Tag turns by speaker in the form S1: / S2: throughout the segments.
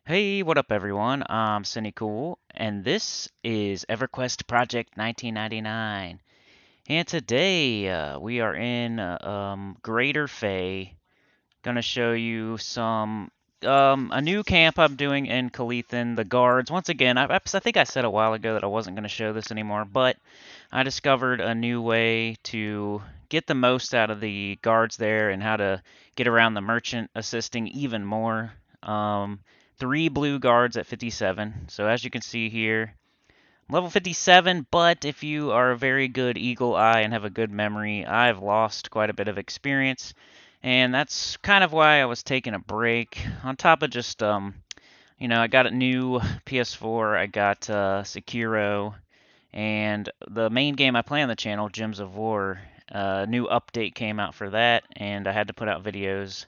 S1: Hey, what up everyone? I'm Cool, and this is EverQuest Project 1999. And today we are in Greater Fay. Gonna show you some a new camp I'm doing in Calethan, the guards. Once again, I think I said a while ago that I wasn't gonna show this anymore, but I discovered a new way to get the most out of the guards there and how to get around the merchant assisting even more. Um, 3 blue guards at 57. So as you can see here, level 57, but if you are a very good eagle eye and have a good memory, I've lost quite a bit of experience. And that's kind of why I was taking a break. On top of just, I got a new PS4, I got Sekiro, and the main game I play on the channel, Gems of War, new update came out for that, and I had to put out videos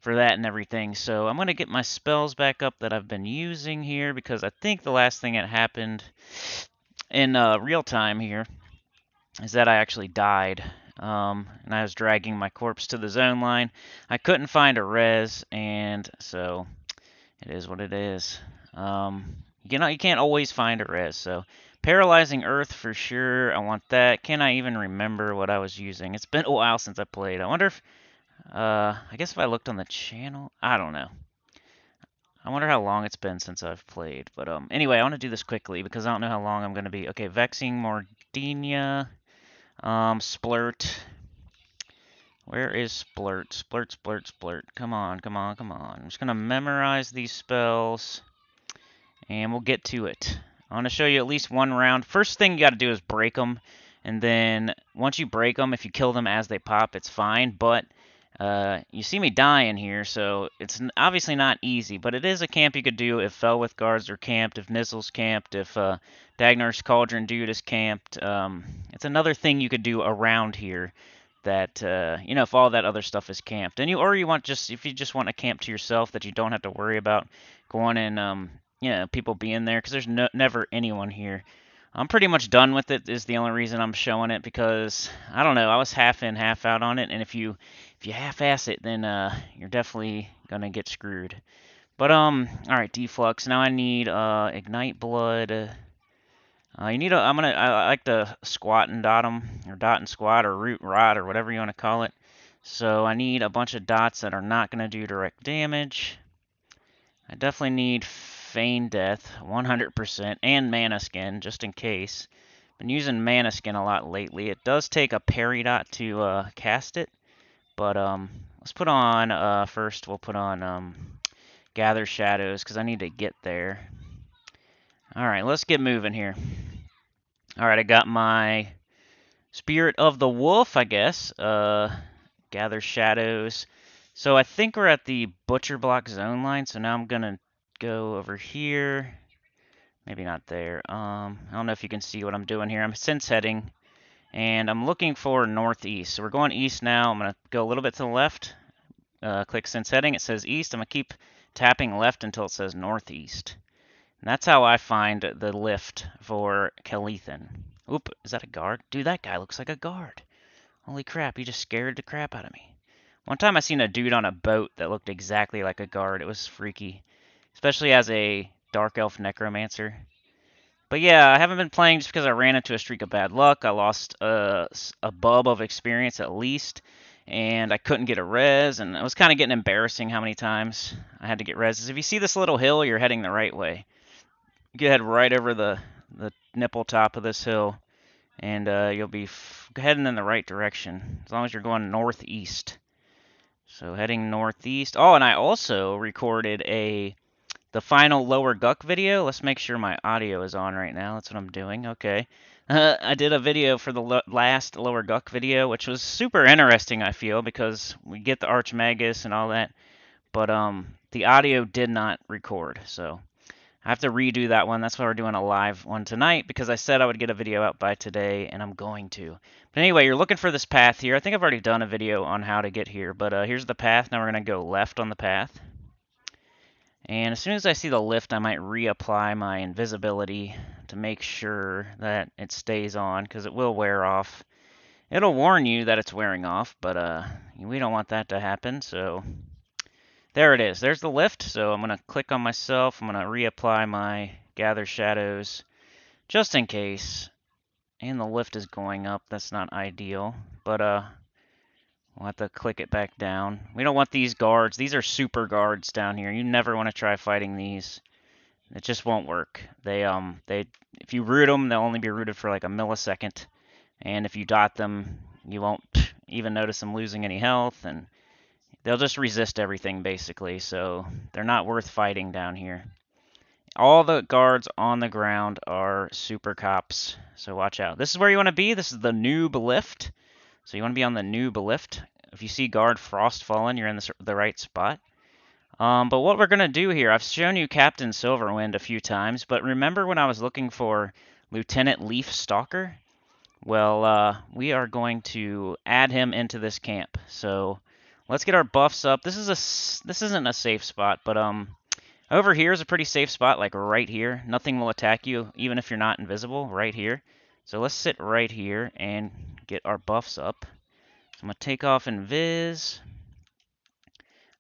S1: for that and everything. So I'm going to get my spells back up that I've been using here because I think the last thing that happened in real time here is that I actually died. And I was dragging my corpse to the zone line. I couldn't find a res, and so it is what it is. You can't always find a res, so paralyzing earth for sure. I want that. Can I even remember what I was using? It's been a while since I played. I wonder if, I guess if I looked on the channel, I don't know. I wonder how long it's been since I've played. But anyway, I want to do this quickly because I don't know how long I'm going to be. Okay, Vexing Mordinia, Splurt. Where is Splurt? Splurt, Splurt, Splurt. Come on, come on, come on. I'm just going to memorize these spells and we'll get to it. I want to show you at least one round. First thing you got to do is break them. And then once you break them, if you kill them as they pop, it's fine. But you see me dying here, so it's obviously not easy. But it is a camp you could do if Felwith guards are camped, if Nizzel's camped, if Dagnar's Cauldron Dude is camped. It's another thing you could do around here that if all that other stuff is camped, and you want just if you just want a camp to yourself that you don't have to worry about going and people being there because there's never anyone here. I'm pretty much done with it is the only reason I'm showing it because I don't know, I was half in, half out on it, and if you half-ass it, then you're definitely gonna get screwed. But all right, deflux. Now I need ignite blood. You need a. I like to squat and dot them, or dot and squat, or root rot, or whatever you want to call it. So I need a bunch of dots that are not gonna do direct damage. I definitely need Feign Death, 100%, and Mana Skin, just in case. Been using Mana Skin a lot lately. It does take a parry dot to cast it, but let's put on, first we'll put on Gather Shadows, because I need to get there. Alright, let's get moving here. Alright, I got my Spirit of the Wolf, I guess. Gather Shadows. So I think we're at the Butcher Block zone line, so now I'm gonna go over here. Maybe not there. I don't know if you can see what I'm doing here. I'm sense heading, and I'm looking for northeast. So we're going east now. I'm gonna go a little bit to the left. Click sense heading. It says east. I'm gonna keep tapping left until it says northeast. And that's how I find the lift for Calethan. Oop, is that a guard? Dude, that guy looks like a guard. Holy crap, he just scared the crap out of me. One time I seen a dude on a boat that looked exactly like a guard. It was freaky. Especially as a Dark Elf Necromancer. But yeah, I haven't been playing just because I ran into a streak of bad luck. I lost a bub of experience at least. And I couldn't get a res. And it was kind of getting embarrassing how many times I had to get reses. If you see this little hill, you're heading the right way. You head right over the nipple top of this hill. And you'll be heading in the right direction. As long as you're going northeast. So heading northeast. Oh, and I also recorded the final Lower Guck video. Let's make sure my audio is on right now. That's what I'm doing. Okay. I did a video for the last Lower Guck video, which was super interesting, I feel, because we get the Archmagus and all that. But the audio did not record, so I have to redo that one. That's why we're doing a live one tonight, because I said I would get a video out by today, and I'm going to. But anyway, you're looking for this path here. I think I've already done a video on how to get here, but here's the path. Now we're going to go left on the path. And as soon as I see the lift, I might reapply my invisibility to make sure that it stays on, because it will wear off. It'll warn you that it's wearing off, but we don't want that to happen, so There it is. There's the lift. So I'm going to click on myself. I'm going to reapply my gather shadows just in case. And the lift is going up. That's not ideal. But we'll have to click it back down. We don't want these guards. These are super guards down here. You never want to try fighting these. It just won't work. If you root them, they'll only be rooted for like a millisecond. And if you dot them, you won't even notice them losing any health, and they'll just resist everything basically, so they're not worth fighting down here. All the guards on the ground are super cops, so watch out. This is where you want to be. This is the noob lift, so you want to be on the noob lift. If you see guard frost fallen, you're in the right spot. But what we're going to do here, I've shown you Captain Silverwind a few times, but remember when I was looking for Lieutenant Leaf Stalker? Well, we are going to add him into this camp. So let's get our buffs up. This isn't a safe spot, but over here is a pretty safe spot, like right here. Nothing will attack you, even if you're not invisible, right here. So let's sit right here and get our buffs up. So I'm gonna take off Invis.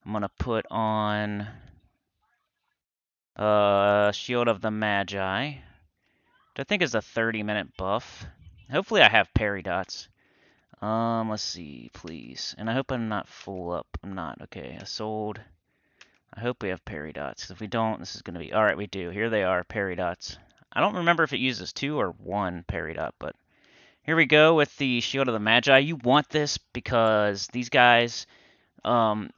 S1: I'm gonna put on Shield of the Magi, which I think is a 30-minute buff. Hopefully I have parry dots. Let's see, please. And I hope I'm not full up. I'm not. Okay, I sold. I hope we have parry dots. 'Cause if we don't, this is going to be... Alright, we do. Here they are, parry dots. I don't remember if it uses 2 or 1 parry dot, but... Here we go with the Shield of the Magi. You want this because these guys... when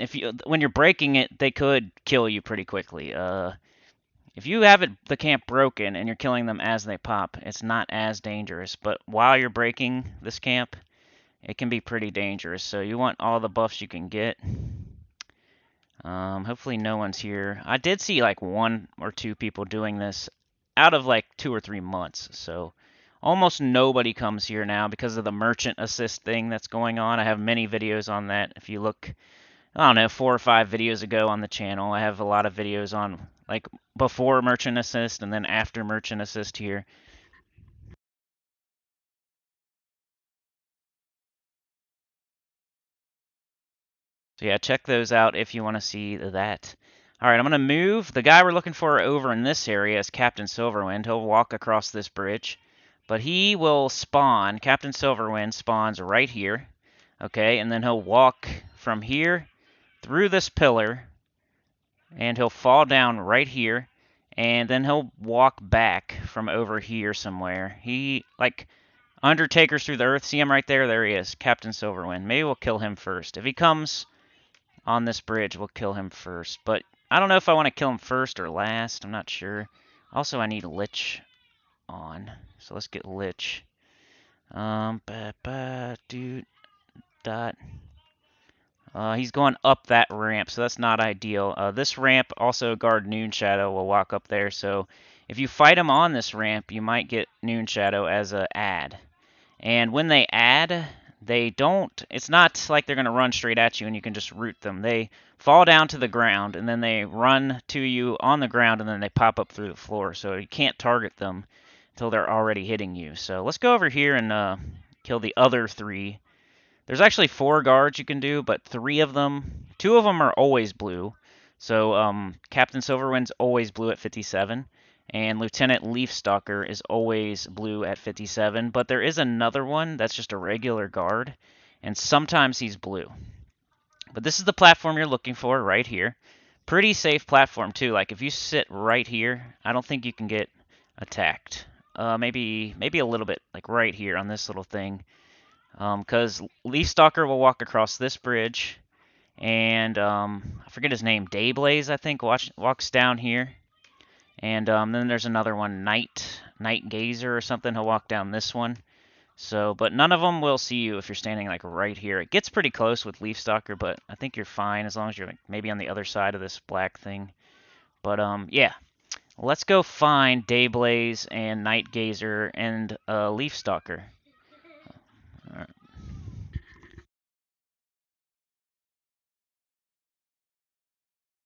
S1: you're breaking it, they could kill you pretty quickly. If you have the camp broken and you're killing them as they pop, it's not as dangerous. But while you're breaking this camp, it can be pretty dangerous. So you want all the buffs you can get. Hopefully no one's here. I did see like 1 or 2 people doing this out of like 2 or 3 months. So almost nobody comes here now because of the merchant assist thing that's going on. I have many videos on that. If you look, I don't know, 4 or 5 videos ago on the channel, I have a lot of videos on like before merchant assist and then after merchant assist here. So yeah, check those out if you want to see that. All right, I'm going to move. The guy we're looking for over in this area is Captain Silverwind. He'll walk across this bridge, but he will spawn. Captain Silverwind spawns right here, okay, and then he'll walk from here through this pillar, and he'll fall down right here, and then he'll walk back from over here somewhere. He, like, Undertaker's through the earth. See him right there? There he is, Captain Silverwind. Maybe we'll kill him first. If he comes on this bridge, we'll kill him first. But I don't know if I want to kill him first or last. I'm not sure. Also, I need Lich on. So let's get Lich. He's going up that ramp, so that's not ideal. This ramp, also guard Noon Shadow will walk up there. So if you fight him on this ramp, you might get Noon Shadow as a add. And when they add, they don't, it's not like they're going to run straight at you and you can just root them. They fall down to the ground and then they run to you on the ground and then they pop up through the floor. So you can't target them until they're already hitting you. So let's go over here and kill the other 3. There's actually 4 guards you can do, but 3 of them, 2 of them are always blue. So Captain Silverwind's always blue at 57. And Lieutenant Leafstalker is always blue at 57, but there is another one that's just a regular guard, and sometimes he's blue. But this is the platform you're looking for right here. Pretty safe platform too. Like if you sit right here, I don't think you can get attacked. Maybe a little bit, like right here on this little thing, because Leafstalker will walk across this bridge, and I forget his name, Dayblaze I think walks down here. And then there's another one, Night Gazer or something. He'll walk down this one. So, but none of them will see you if you're standing like right here. It gets pretty close with Leafstalker, but I think you're fine as long as you're like maybe on the other side of this black thing. But yeah, let's go find Dayblaze and Night Gazer and Leafstalker. All right.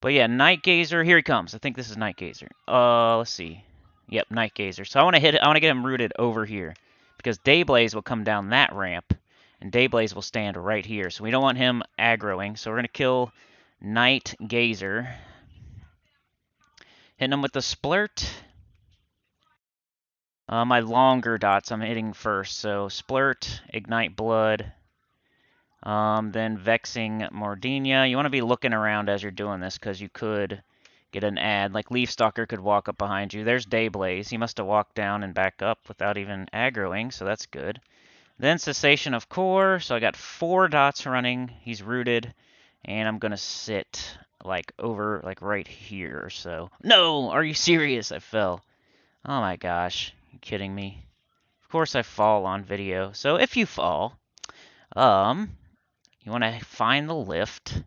S1: But yeah, Night Gazer, here he comes. I think this is Night Gazer. Let's see. Yep, Night Gazer. So I want to get him rooted over here because Dayblaze will come down that ramp and Dayblaze will stand right here. So we don't want him aggroing. So we're going to kill Night Gazer. Hitting him with the splurt. My longer dots I'm hitting first. So splurt, ignite blood, then vexing Mordinia. You want to be looking around as you're doing this because you could get an ad. Like Leaf Stalker could walk up behind you. There's Dayblaze. He must have walked down and back up without even aggroing, so that's good. Then Cessation of Core. So I got 4 dots running. He's rooted, and I'm gonna sit like over like right here. So no, are you serious? I fell. Oh my gosh, you kidding me? Of course I fall on video. So if you fall, you want to find the lift,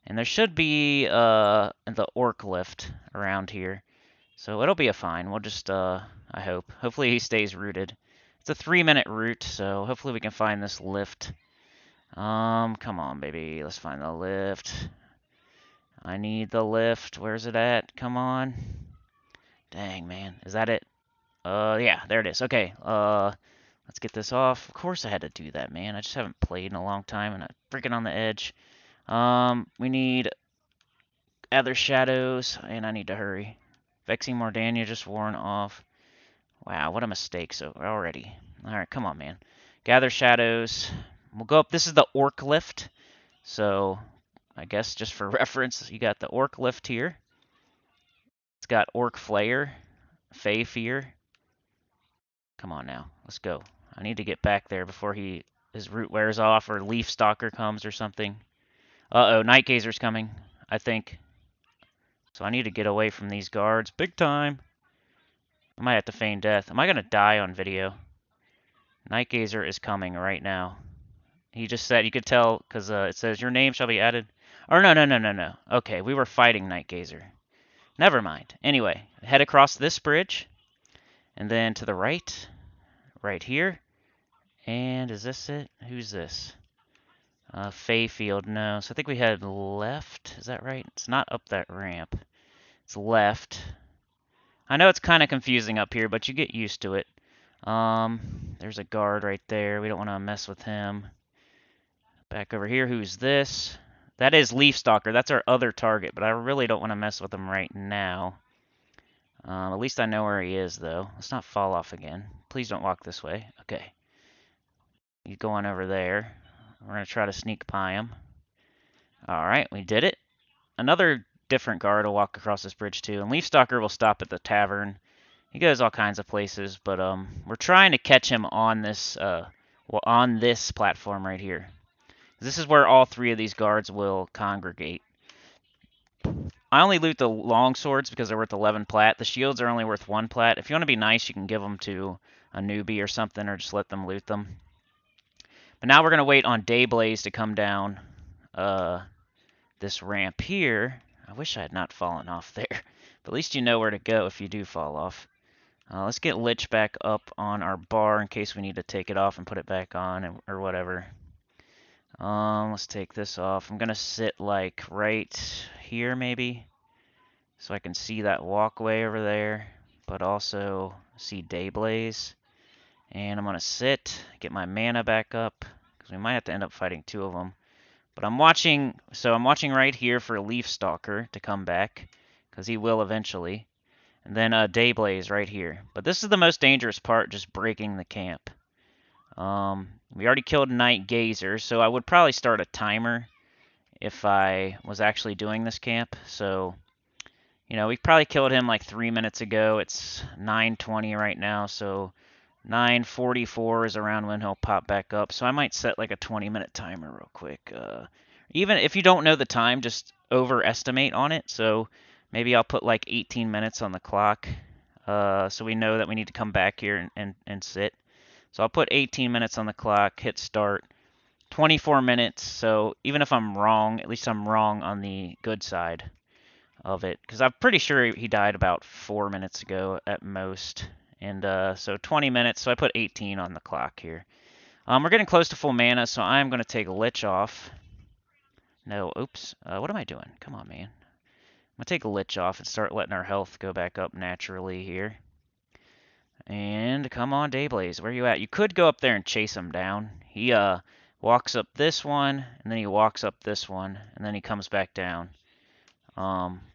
S1: and there should be the orc lift around here. So it'll be a fine. We'll just I hope. Hopefully he stays rooted. It's a 3-minute route, so hopefully we can find this lift. Come on, baby. Let's find the lift. I need the lift. Where's it at? Come on. Dang, man. Is that it? Yeah, there it is. Okay, let's get this off. Of course I had to do that, man. I just haven't played in a long time, and I'm freaking on the edge. We need other shadows, and I need to hurry. Vexing Mordania just worn off. Wow, what a mistake so already. Alright, come on, man. Gather shadows. We'll go up. This is the orc lift. So, I guess just for reference, you got the orc lift here. It's got orc flayer, fey fear. Come on now, let's go. I need to get back there before his root wears off or Leaf Stalker comes or something. Uh-oh, Night Gazer's coming, I think. So I need to get away from these guards. Big time. I might have to feign death. Am I going to die on video? Night Gazer is coming right now. He just said, you could tell, because it says, your name shall be added. Or no. Okay, we were fighting Night Gazer. Never mind. Anyway, head across this bridge. And then to the right. Right here. And is this it? Who's this? Fayfield, no. So I think we head left. Is that right? It's not up that ramp. It's left. I know it's kind of confusing up here, but you get used to it. There's a guard right there. We don't want to mess with him. Back over here, who's this? That is Leaf Stalker. That's our other target, but I really don't want to mess with him right now. At least I know where he is, though. Let's not fall off again. Please don't walk this way. Okay. He's going over there. We're going to try to sneak by him. Alright, we did it. Another different guard will walk across this bridge, too. And Leaf Stalker will stop at the tavern. He goes all kinds of places, but we're trying to catch him on this platform right here. This is where all 3 of these guards will congregate. I only loot the long swords because they're worth 11 plat. The shields are only worth 1 plat. If you want to be nice, you can give them to a newbie or something, or just let them loot them. But now we're going to wait on Dayblaze to come down this ramp here. I wish I had not fallen off there. But at least you know where to go if you do fall off. Let's get Lich back up on our bar in case we need to take it off and put it back on or whatever. Let's take this off. I'm going to sit like right here maybe so I can see that walkway over there, but also see Dayblaze. And I'm going to sit, get my mana back up because we might have to end up fighting 2 of them. But I'm watching right here for Leaf Stalker to come back because he will eventually. And then Dayblaze right here. But this is the most dangerous part, just breaking the camp. We already killed Night Gazer, so I would probably start a timer if I was actually doing this camp. So, you know, we probably killed him like 3 minutes ago. It's 9:20 right now, so 9:44 is around when he'll pop back up. So I might set like a 20-minute timer real quick. Even if you don't know the time, just overestimate on it. So maybe I'll put like 18 minutes on the clock so we know that we need to come back here and sit. So I'll put 18 minutes on the clock, hit start, 24 minutes. So even if I'm wrong, at least I'm wrong on the good side of it. Because I'm pretty sure he died about 4 minutes ago at most. And so 20 minutes, so I put 18 on the clock here. We're getting close to full mana, so I'm going to take Lich off. No, oops. What am I doing? Come on, man. I'm going to take a Lich off and start letting our health go back up naturally here. And come on, Dayblaze, where you at? You could go up there and chase him down. He walks up this one, and then he walks up this one, and then he comes back down.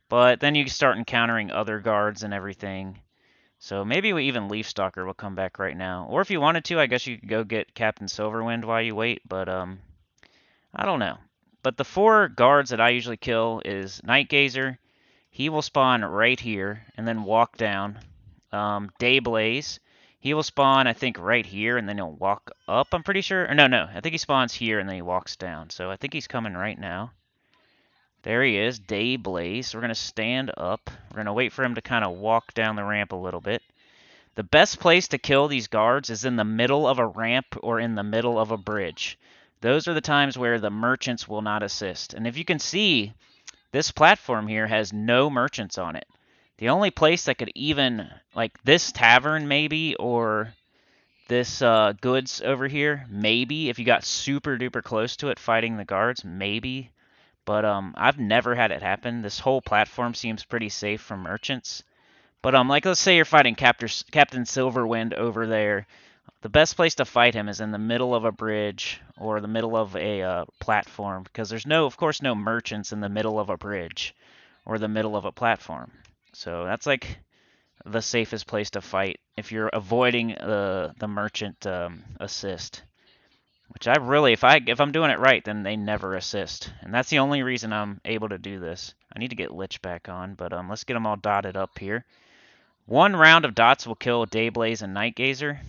S1: But then you start encountering other guards and everything. So maybe even Leaf Stalker will come back right now. Or if you wanted to, I guess you could go get Captain Silverwind while you wait, but I don't know. But the 4 guards that I usually kill is Night Gazer. He will spawn right here and then walk down. Dayblaze. He will spawn, I think, right here and then he'll walk up, I'm pretty sure. Or no. I think he spawns here and then he walks down. So I think he's coming right now. There he is, Dayblaze. So we're going to stand up. We're going to wait for him to kind of walk down the ramp a little bit. The best place to kill these guards is in the middle of a ramp or in the middle of a bridge. Those are the times where the merchants will not assist. And if you can see, this platform here has no merchants on it. The only place that could even, like this tavern maybe, or this goods over here, maybe, if you got super duper close to it fighting the guards, maybe. But I've never had it happen. This whole platform seems pretty safe from merchants. But like let's say you're fighting Captain Silverwind over there. The best place to fight him is in the middle of a bridge or the middle of a platform because there's of course, no merchants in the middle of a bridge or the middle of a platform. So that's like the safest place to fight if you're avoiding the merchant assist. Which I really, if I'm doing it right, then they never assist, and that's the only reason I'm able to do this. I need to get Lich back on, but let's get them all dotted up here. 1 round of dots will kill Dayblaze and Night Gazer.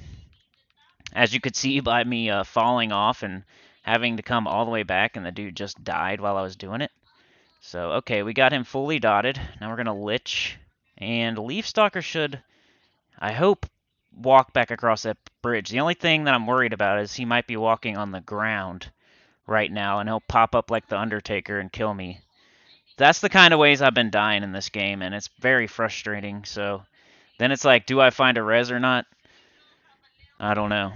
S1: As you could see by me falling off and having to come all the way back, and the dude just died while I was doing it. So, okay, we got him fully dotted. Now we're going to Lich. And Leaf Stalker should, I hope, walk back across that bridge. The only thing that I'm worried about is he might be walking on the ground right now, and he'll pop up like the Undertaker and kill me. That's the kind of ways I've been dying in this game, and it's very frustrating. So then it's like, do I find a res or not? I don't know.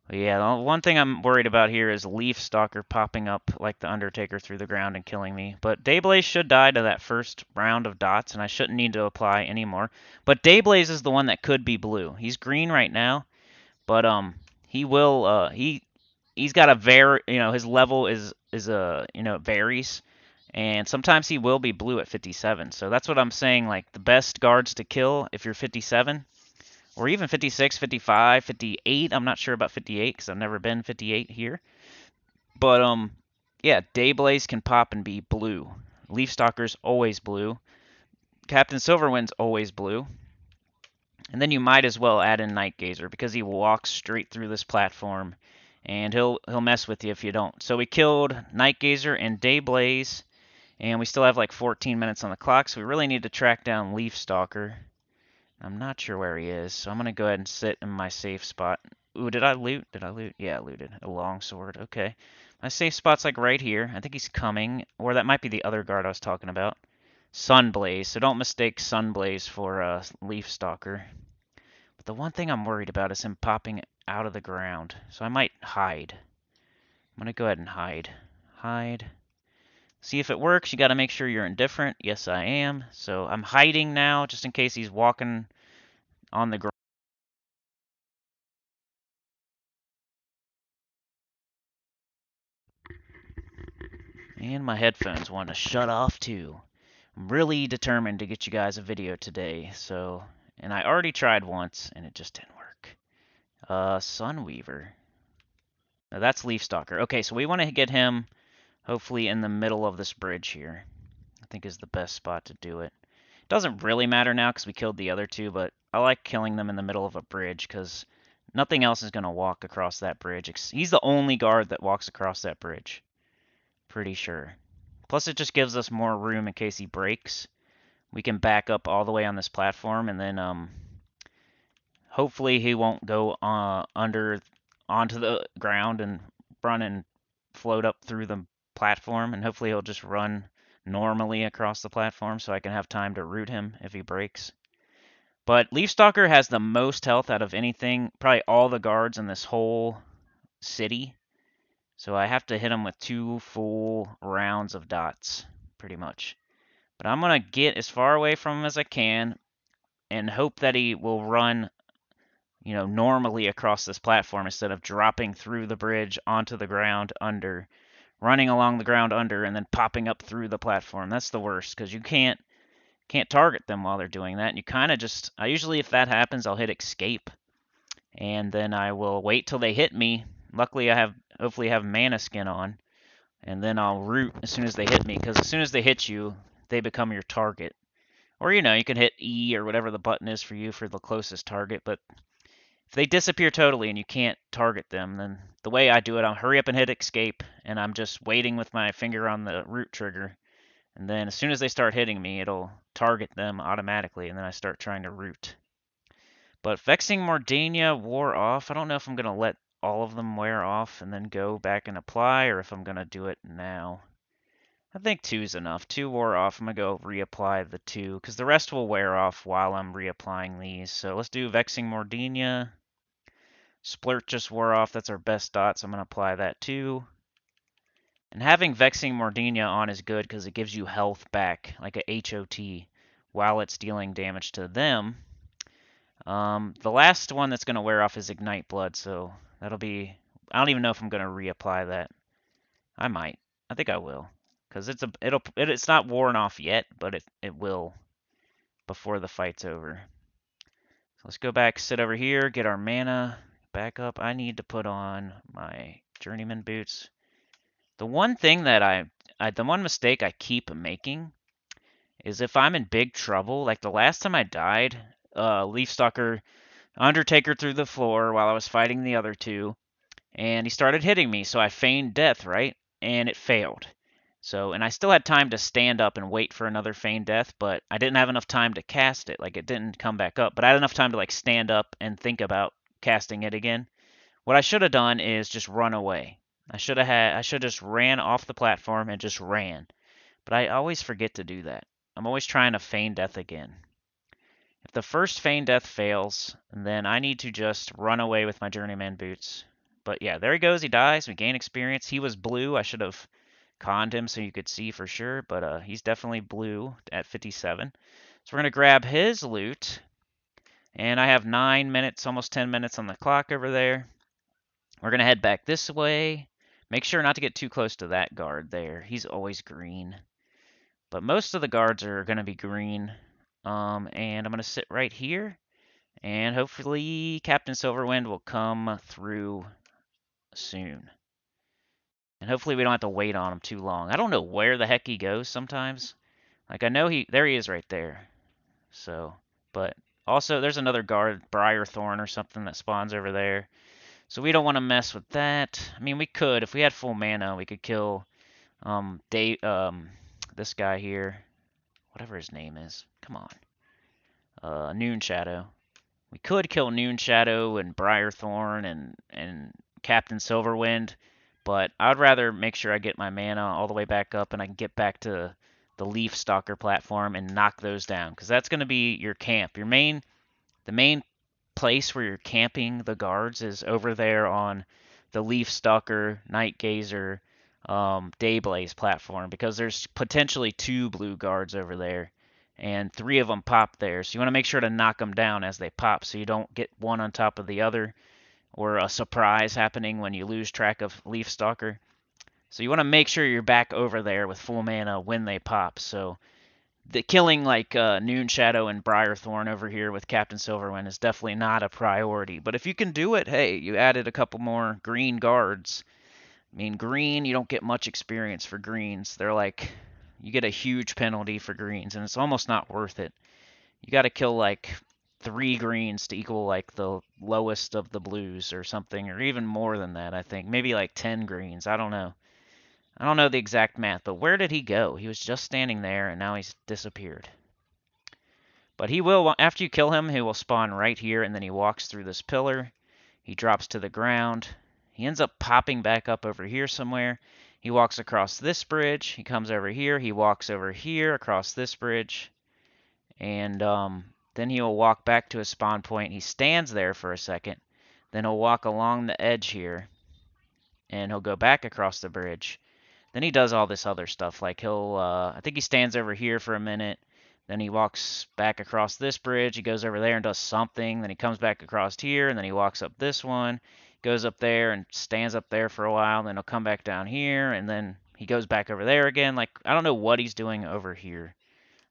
S1: But yeah, the one thing I'm worried about here is Leaf Stalker popping up like the Undertaker through the ground and killing me. But Dayblaze should die to that first round of dots, and I shouldn't need to apply anymore. But Dayblaze is the one that could be blue. He's green right now, but he will he's got his level is varies, and sometimes he will be blue at 57. So that's what I'm saying, like the best guards to kill if you're 57 or even 56, 55, 58. I'm not sure about 58 because I've never been 58 here. But yeah, Dayblaze can pop and be blue. Leaf Stalker's always blue. Captain Silverwind's always blue. And then you might as well add in Night Gazer because he walks straight through this platform, and he'll mess with you if you don't. So we killed Night Gazer and Dayblaze, and we still have like 14 minutes on the clock, so we really need to track down Leaf Stalker. I'm not sure where he is, so I'm going to go ahead and sit in my safe spot. Ooh, did I loot? Did I loot? Yeah, I looted. A longsword. Okay. My safe spot's like right here. I think he's coming. Or that might be the other guard I was talking about. Sunblaze. So don't mistake Sunblaze for Leaf Stalker. But the one thing I'm worried about is him popping out of the ground. So I might hide. I'm going to go ahead and hide. Hide. See if it works. You got to make sure you're indifferent. Yes, I am. So I'm hiding now just in case he's walking on the ground. And my headphones want to shut off too. I'm really determined to get you guys a video today, so... And I already tried once, and it just didn't work. Sunweaver. No, that's Leaf Stalker. Okay, so we want to get him, hopefully, in the middle of this bridge here. I think is the best spot to do it. Doesn't really matter now because we killed the other two, but I like killing them in the middle of a bridge because nothing else is going to walk across that bridge. He's the only guard that walks across that bridge. Pretty sure. Plus it just gives us more room in case he breaks. We can back up all the way on this platform, and then hopefully he won't go onto the ground and run and float up through the platform, and hopefully he'll just run normally across the platform so I can have time to root him if he breaks. But Leaf Stalker has the most health out of anything, probably all the guards in this whole city. So I have to hit him with 2 full rounds of dots, pretty much. But I'm going to get as far away from him as I can and hope that he will run, normally across this platform instead of dropping through the bridge onto the ground under, running along the ground under, and then popping up through the platform. That's the worst because you can't target them while they're doing that. And you kind of just, I usually, if that happens, I'll hit escape, and then I will wait till they hit me. Luckily, hopefully have mana skin on, and then I'll root as soon as they hit me, because as soon as they hit you, they become your target. Or, you can hit E or whatever the button is for you for the closest target, but if they disappear totally and you can't target them, then the way I do it, I'll hurry up and hit escape, and I'm just waiting with my finger on the root trigger, and then as soon as they start hitting me, it'll target them automatically, and then I start trying to root. But Vexing Mordania wore off. I don't know if I'm going to let all of them wear off and then go back and apply, or if I'm going to do it now. I think 2's enough. 2 wore off. I'm going to go reapply the 2, because the rest will wear off while I'm reapplying these. So let's do Vexing Mordania. Splurt just wore off. That's our best dot, so I'm going to apply that too. And having Vexing Mordania on is good because it gives you health back, like a HOT, while it's dealing damage to them. The last one that's going to wear off is Ignite Blood, so that'll be... I don't even know if I'm going to reapply that. I might. I think I will. Because it's not worn off yet, but it will before the fight's over. So let's go back, sit over here, get our mana back up. I need to put on my Journeyman boots. The one thing that the one mistake I keep making is if I'm in big trouble, like the last time I died, Leafstalker Undertaker through the floor while I was fighting the other two, and he started hitting me, so I feigned death, right? And it failed. So, and I still had time to stand up and wait for another feigned death, but I didn't have enough time to cast it. Like, it didn't come back up, but I had enough time to, like, stand up and think about casting it again. What I should have done is just run away. I should have just ran off the platform and just ran. But I always forget to do that. I'm always trying to feign death again. If the first feign death fails, then I need to just run away with my Journeyman boots. But yeah, there he goes. He dies. We gain experience. He was blue. I should have conned him so you could see for sure, but he's definitely blue at 57. So we're going to grab his loot. And I have 9 minutes, almost 10 minutes on the clock over there. We're going to head back this way. Make sure not to get too close to that guard there. He's always green. But most of the guards are going to be green. And I'm going to sit right here. And hopefully Captain Silverwind will come through soon. And hopefully we don't have to wait on him too long. I don't know where the heck he goes sometimes. Like, I know there he is right there. So, but also there's another guard, Briarthorn or something that spawns over there. So we don't want to mess with that. I mean, we could. If we had full mana, we could kill this guy here. Whatever his name is. Come on. Noon Shadow. We could kill Noon Shadow and Briarthorn and Captain Silverwind, but I'd rather make sure I get my mana all the way back up and I can get back to the Leaf Stalker platform and knock those down, because that's going to be your camp. The main place where you're camping the guards is over there on the Leaf Stalker, Night Gazer, Dayblaze platform, because there's potentially 2 blue guards over there, and 3 of them pop there. So you want to make sure to knock them down as they pop, so you don't get one on top of the other, or a surprise happening when you lose track of Leaf Stalker. So you want to make sure you're back over there with full mana when they pop. So the killing like Noon Shadow and Briarthorn over here with Captain Silverwind is definitely not a priority. But if you can do it, hey, you added a couple more green guards. I mean, green, you don't get much experience for greens. They're like, you get a huge penalty for greens, and it's almost not worth it. You got to kill like 3 greens to equal like the lowest of the blues or something, or even more than that, I think. Maybe like 10 greens. I don't know. I don't know the exact math, but where did he go? He was just standing there, and now he's disappeared. But he will, after you kill him, he will spawn right here, and then he walks through this pillar. He drops to the ground. He ends up popping back up over here somewhere. He walks across this bridge. He comes over here. He walks over here across this bridge. And then he will walk back to his spawn point. He stands there for a second. Then he'll walk along the edge here. and he'll go back across the bridge. Then he does all this other stuff. Like I think he stands over here for a minute. Then he walks back across this bridge. He goes over there and does something. Then he comes back across here, and then he walks up this one, goes up there and stands up there for a while. Then he'll come back down here, and then he goes back over there again. Like, I don't know what he's doing over here.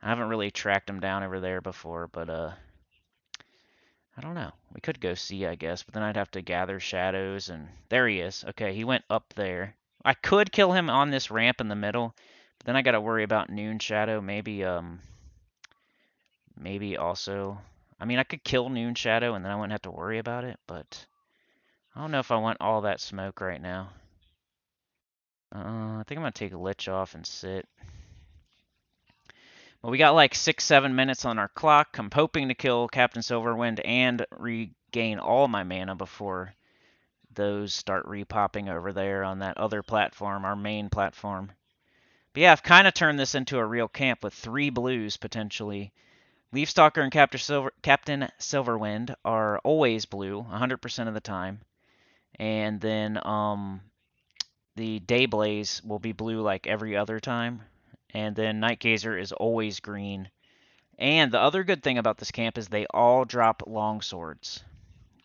S1: I haven't really tracked him down over there before, but I don't know. We could go see, I guess, but then I'd have to gather shadows, and there he is. Okay, he went up there. I could kill him on this ramp in the middle, but then I gotta worry about Noon Shadow. Maybe also. I mean, I could kill Noon Shadow, and then I wouldn't have to worry about it, but I don't know if I want all that smoke right now. I think I'm gonna take a Lich off and sit. Well, we got like 6-7 minutes on our clock. I'm hoping to kill Captain Silverwind and regain all my mana before those start repopping over there on that other platform, our main platform. But yeah, I've kind of turned this into a real camp with 3 blues potentially. Leafstalker and Captain Silverwind are always blue 100% of the time. And then the Dayblaze will be blue like every other time. And then Nightgazer is always green. And the other good thing about this camp is they all drop longswords.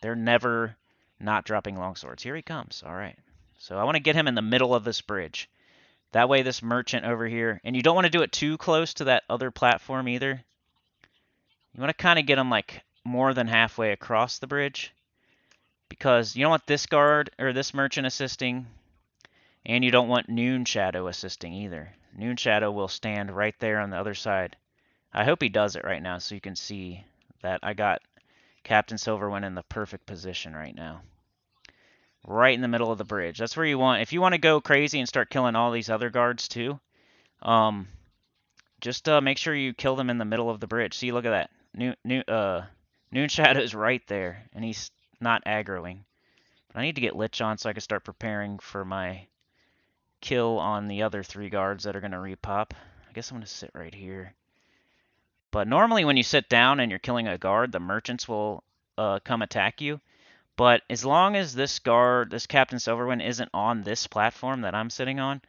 S1: They're never not dropping longswords. Here he comes. All right. So I want to get him in the middle of this bridge. That way this merchant over here, and you don't want to do it too close to that other platform either. You want to kind of get him like more than halfway across the bridge, because you don't want this guard or this merchant assisting, and you don't want Noon Shadow assisting either. Noon Shadow will stand right there on the other side. I hope he does it right now so you can see that I got Captain Silverwind in the perfect position right now. Right in the middle of the bridge. That's where you want. If you want to go crazy and start killing all these other guards too, just make sure you kill them in the middle of the bridge. See, look at that. Noon Shadow's right there, and he's not aggroing. But I need to get Lich on so I can start preparing for my kill on the other 3 guards that are going to repop. I guess I'm going to sit right here. But normally when you sit down and you're killing a guard, the merchants will come attack you. But as long as this guard, this Captain Silverwind, isn't on this platform that I'm sitting on,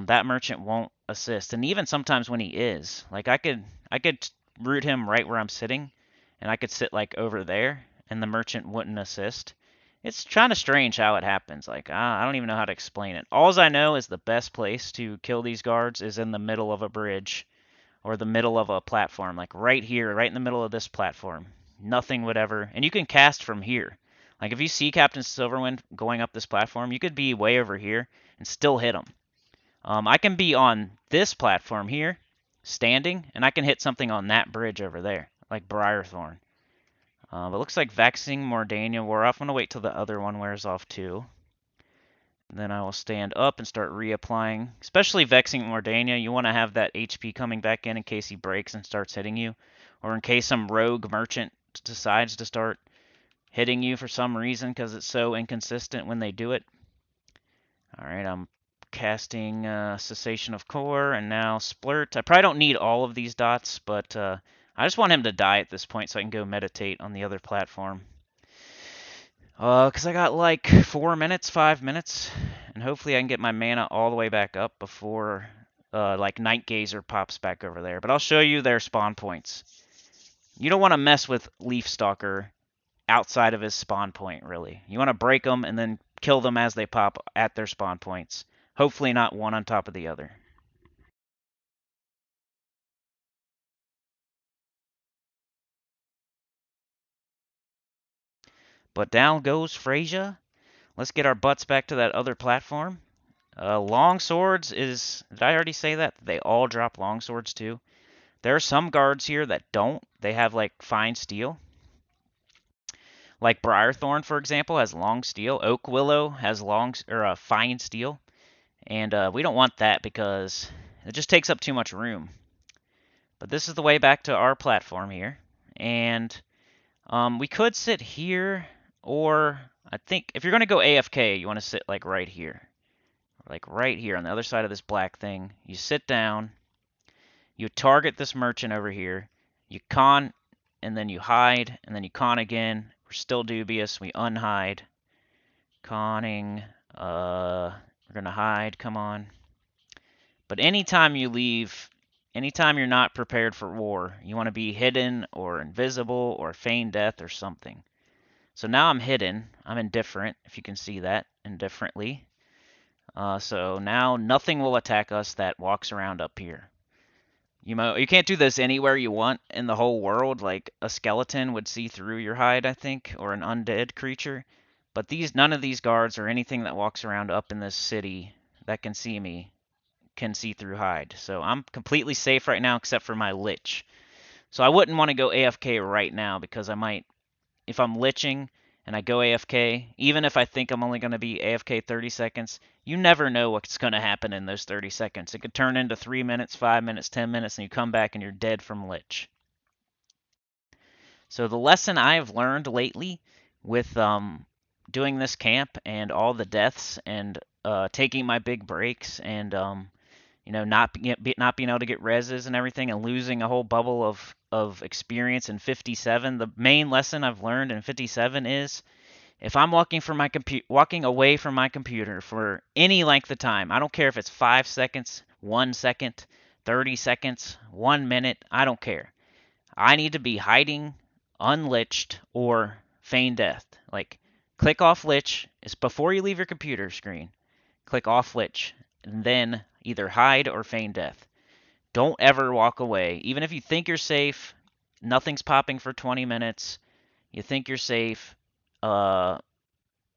S1: that merchant won't assist. And even sometimes when he is, like I could root him right where I'm sitting, and I could sit like over there, and the merchant wouldn't assist. It's kind of strange how it happens. Like I don't even know how to explain it. All I know is the best place to kill these guards is in the middle of a bridge or the middle of a platform, like right here, right in the middle of this platform. Nothing would ever, and you can cast from here. Like if you see Captain Silverwind going up this platform, you could be way over here and still hit him. I can be on this platform here, standing, and I can hit something on that bridge over there, like Briarthorn. But it looks like Vexing Mordania wore off. I'm going to wait till the other one wears off too. Then I will stand up and start reapplying. Especially Vexing Mordania, you want to have that HP coming back in case he breaks and starts hitting you. Or in case some rogue merchant decides to start hitting you for some reason because it's so inconsistent when they do it. Alright, I'm casting Cessation of Core and now Splurt. I probably don't need all of these dots, but I just want him to die at this point so I can go meditate on the other platform. Because I got like 4 minutes, 5 minutes, and hopefully I can get my mana all the way back up before like Nightgazer pops back over there. But I'll show you their spawn points. You don't want to mess with Leafstalker outside of his spawn point, really. You want to break them and then kill them as they pop at their spawn points. Hopefully not one on top of the other. But down goes Freyja. Let's get our butts back to that other platform. Long swords is... Did I already say that? They all drop long swords too. There are some guards here that don't. They have like fine steel. Like Briarthorn, for example, has long steel. Oak Willow has fine steel. And we don't want that because it just takes up too much room. But this is the way back to our platform here. And we could sit here, or I think if you're going to go AFK, you want to sit like right here. Like right here on the other side of this black thing. You sit down. You target this merchant over here. You con, and then you hide, and then you con again. We're still dubious. We unhide. Conning. We're gonna hide, come on. But anytime you leave, anytime you're not prepared for war, you want to be hidden or invisible or feign death or something. So now I'm hidden. I'm indifferent, if you can see that, indifferently. So now nothing will attack us that walks around up here. You can't do this anywhere you want in the whole world. Like a skeleton would see through your hide, I think, or an undead creature. But none of these guards or anything that walks around up in this city that can see me can see through hide. So I'm completely safe right now except for my lich. So I wouldn't want to go AFK right now because I might, if I'm liching and I go AFK, even if I think I'm only going to be AFK 30 seconds, you never know what's going to happen in those 30 seconds. It could turn into 3 minutes, 5 minutes, 10 minutes, and you come back and you're dead from lich. So the lesson I've learned lately with doing this camp and all the deaths and taking my big breaks and not being able to get reses and everything and losing a whole bubble of experience in 57. The main lesson I've learned in 57 is if I'm walking away from my computer for any length of time, I don't care if it's 5 seconds, 1 second, 30 seconds, 1 minute, I don't care. I need to be hiding, unliched, or feign death. Like, click off lich. It's before you leave your computer screen. Click off lich, and then either hide or feign death. Don't ever walk away. Even if you think you're safe, nothing's popping for 20 minutes, you think you're safe, and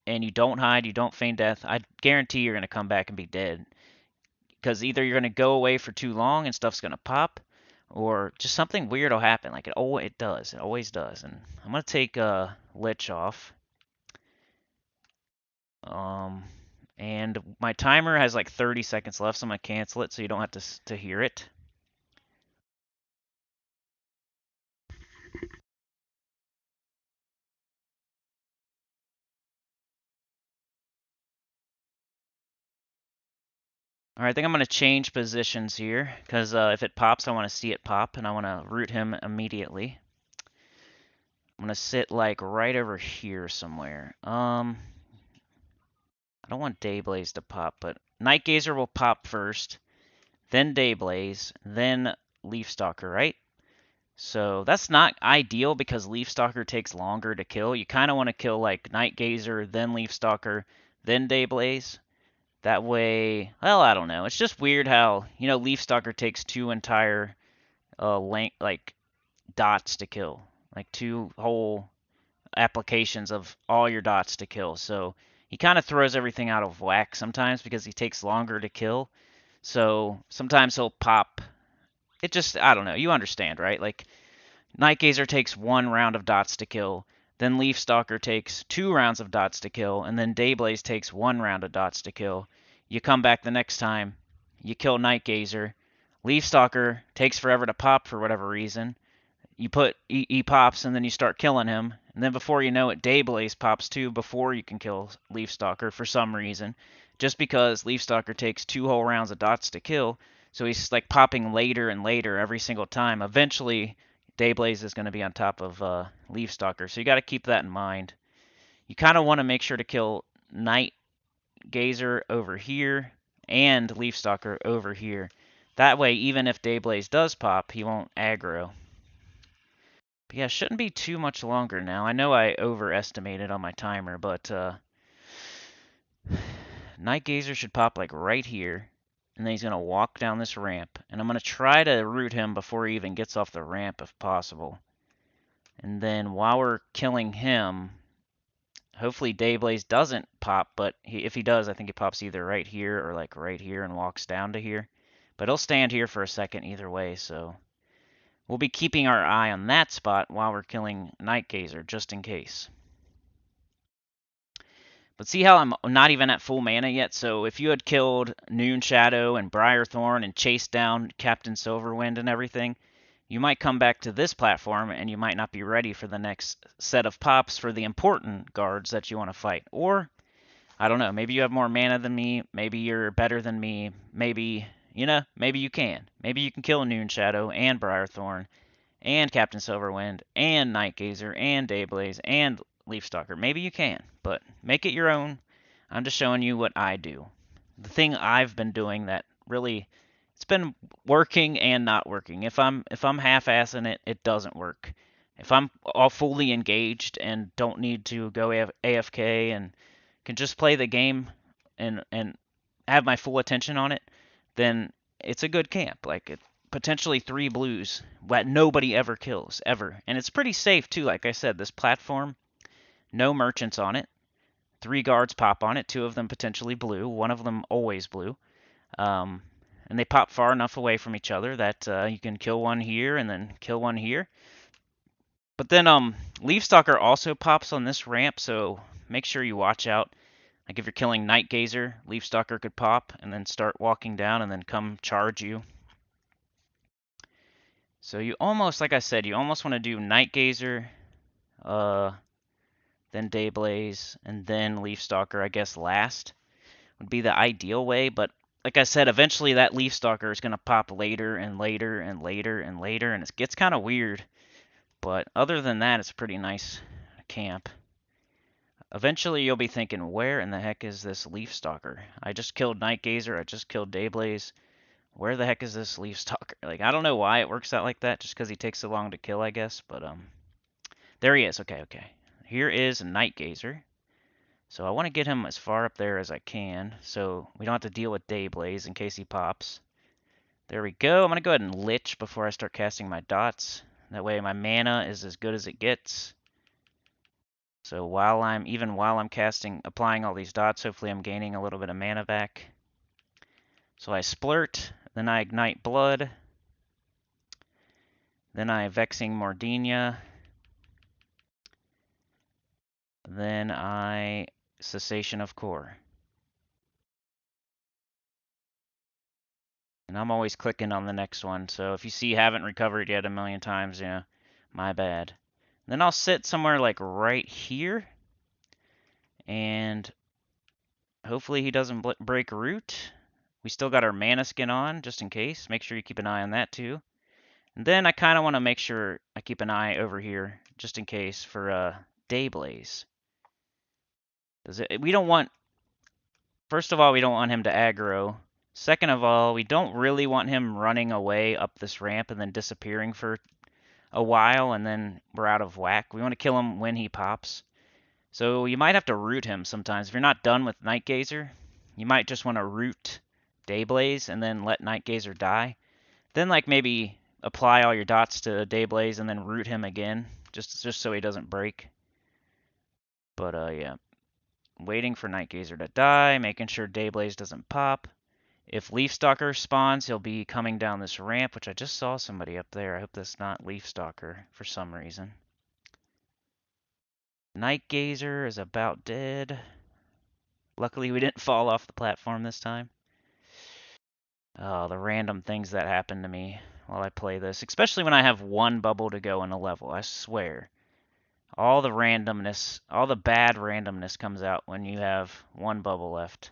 S1: you don't hide, you don't feign death, I guarantee you're going to come back and be dead. Because either you're going to go away for too long and stuff's going to pop, or just something weird will happen. Like it does. It always does. And I'm going to take Lich off. And my timer has like 30 seconds left, so I'm going to cancel it so you don't have to hear it. Alright, I think I'm going to change positions here, because if it pops, I want to see it pop, and I want to root him immediately. I'm going to sit, like, right over here somewhere. I don't want Dayblaze to pop, but Night Gazer will pop first, then Dayblaze, then Leafstalker, right? So that's not ideal because Leafstalker takes longer to kill. You kind of want to kill, like, Night Gazer, then Leafstalker, then Dayblaze. That way, well, I don't know. It's just weird how, Leafstalker takes 2 entire dots to kill. Like 2 whole applications of all your dots to kill. So he kind of throws everything out of whack sometimes because he takes longer to kill. So sometimes he'll pop. I don't know. You understand, right? Like, Nightgazer takes 1 round of dots to kill. Then Leafstalker takes 2 rounds of dots to kill, and then Dayblaze takes 1 round of dots to kill. You come back the next time, you kill Nightgazer. Leafstalker takes forever to pop for whatever reason. He pops, and then you start killing him. And then before you know it, Dayblaze pops too before you can kill Leafstalker for some reason. Just because Leafstalker takes 2 whole rounds of dots to kill, so he's like popping later and later every single time. Eventually, Dayblaze is going to be on top of Leafstalker, so you got to keep that in mind. You kind of want to make sure to kill Night Gazer over here and Leafstalker over here. That way, even if Dayblaze does pop, he won't aggro. But yeah, shouldn't be too much longer now. I know I overestimated on my timer, but Night Gazer should pop like right here. And then he's going to walk down this ramp. And I'm going to try to root him before he even gets off the ramp if possible. And then while we're killing him, hopefully Dayblaze doesn't pop, but if he does, I think he pops either right here or like right here and walks down to here. But he'll stand here for a second either way, so we'll be keeping our eye on that spot while we're killing Night Gazer, just in case. But see how I'm not even at full mana yet? So if you had killed Noon Shadow and Briarthorn and chased down Captain Silverwind and everything, you might come back to this platform and you might not be ready for the next set of pops for the important guards that you want to fight. Or, I don't know, maybe you have more mana than me, maybe you're better than me, maybe, maybe you can. Maybe you can kill Noon Shadow and Briarthorn and Captain Silverwind and Night Gazer and Dayblaze and Leafstalker. Maybe you can, but make it your own. I'm just showing you what I do. The thing I've been doing that really it's been working and not working. If I'm half-assing it, it doesn't work. If I'm all fully engaged and don't need to go AFK and can just play the game and have my full attention on it, then it's a good camp. Like potentially 3 blues that nobody ever kills ever, and it's pretty safe too. Like I said, this platform, no merchants on it. 3 guards pop on it, 2 of them potentially blue, 1 of them always blue. Um, and they pop far enough away from each other that you can kill one here and then kill one here. But then Leaf Stalker also pops on this ramp, so make sure you watch out. Like if you're killing Night Gazer, Leaf Stalker could pop and then start walking down and then come charge you. So you almost, like I said, you almost want to do Night Gazer, then Dayblaze, and then Leaf Stalker, I guess, last. Would be the ideal way, but like I said, eventually that Leaf Stalker is going to pop later and later and later and later, and it gets kind of weird. But other than that, it's a pretty nice camp. Eventually you'll be thinking, where in the heck is this Leaf Stalker? I just killed Night Gazer, I just killed Dayblaze. Where the heck is this Leaf Stalker? Like, I don't know why it works out like that, just because he takes so long to kill, I guess, but there he is. Okay. Here is Night Gazer. So I want to get him as far up there as I can, so we don't have to deal with Dayblaze in case he pops. There we go. I'm going to go ahead and lich before I start casting my dots. That way my mana is as good as it gets. So even while I'm applying all these dots, hopefully I'm gaining a little bit of mana back. So I splurt, then I ignite blood, then I vexing Mordinia, then I cessation of core. And I'm always clicking on the next one, so if you see haven't recovered yet a million times, yeah, my bad. Then I'll sit somewhere like right here, and hopefully he doesn't break root. We still got our mana skin on, just in case. Make sure you keep an eye on that too. And then I kind of want to make sure I keep an eye over here, just in case, for Dayblaze. We don't want, first of all, we don't want him to aggro. Second of all, we don't really want him running away up this ramp and then disappearing for a while and then we're out of whack. We want to kill him when he pops. So you might have to root him sometimes. If you're not done with Night Gazer, you might just want to root Dayblaze and then let Night Gazer die. Then like maybe apply all your dots to Dayblaze and then root him again, just so he doesn't break. But yeah, waiting for Night Gazer to die, making sure Dayblaze doesn't pop. If Leaf Stalker spawns, he'll be coming down this ramp, which I just saw somebody up there. I hope that's not Leaf Stalker for some reason. Night Gazer is about dead. Luckily, we didn't fall off the platform this time. Oh, the random things that happen to me while I play this, especially when I have 1 bubble to go in a level, I swear. All the randomness, all the bad randomness comes out when you have 1 bubble left.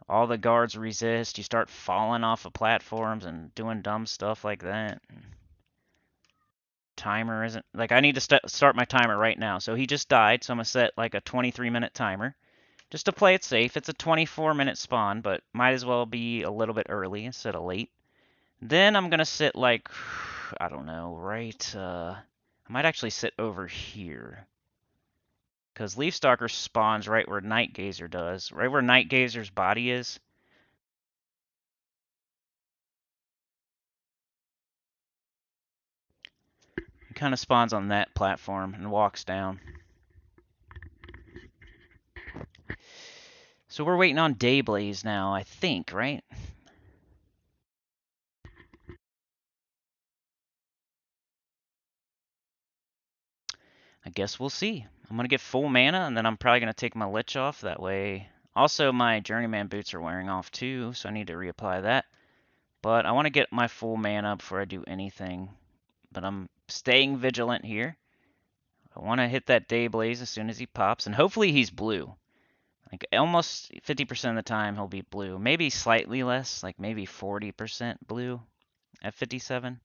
S1: All the guards resist, you start falling off of platforms and doing dumb stuff like that. Timer isn't, like I need to start my timer right now. So he just died, so I'm going to set like a 23-minute timer. Just to play it safe. It's a 24-minute spawn, but might as well be a little bit early instead of late. Then I'm going to sit like, I don't know, right, I might actually sit over here. Because Leaf Stalker spawns right where Night Gazer does. Right where Night Gazer's body is. He kind of spawns on that platform and walks down. So we're waiting on Dayblaze now, I think, right? I guess we'll see. I'm going to get full mana, and then I'm probably going to take my Lich off. That way. Also, my Journeyman boots are wearing off too, so I need to reapply that. But I want to get my full mana before I do anything. But I'm staying vigilant here. I want to hit that Dayblaze as soon as he pops, and hopefully he's blue. Like almost 50% of the time he'll be blue. Maybe slightly less, like maybe 40% blue at 57.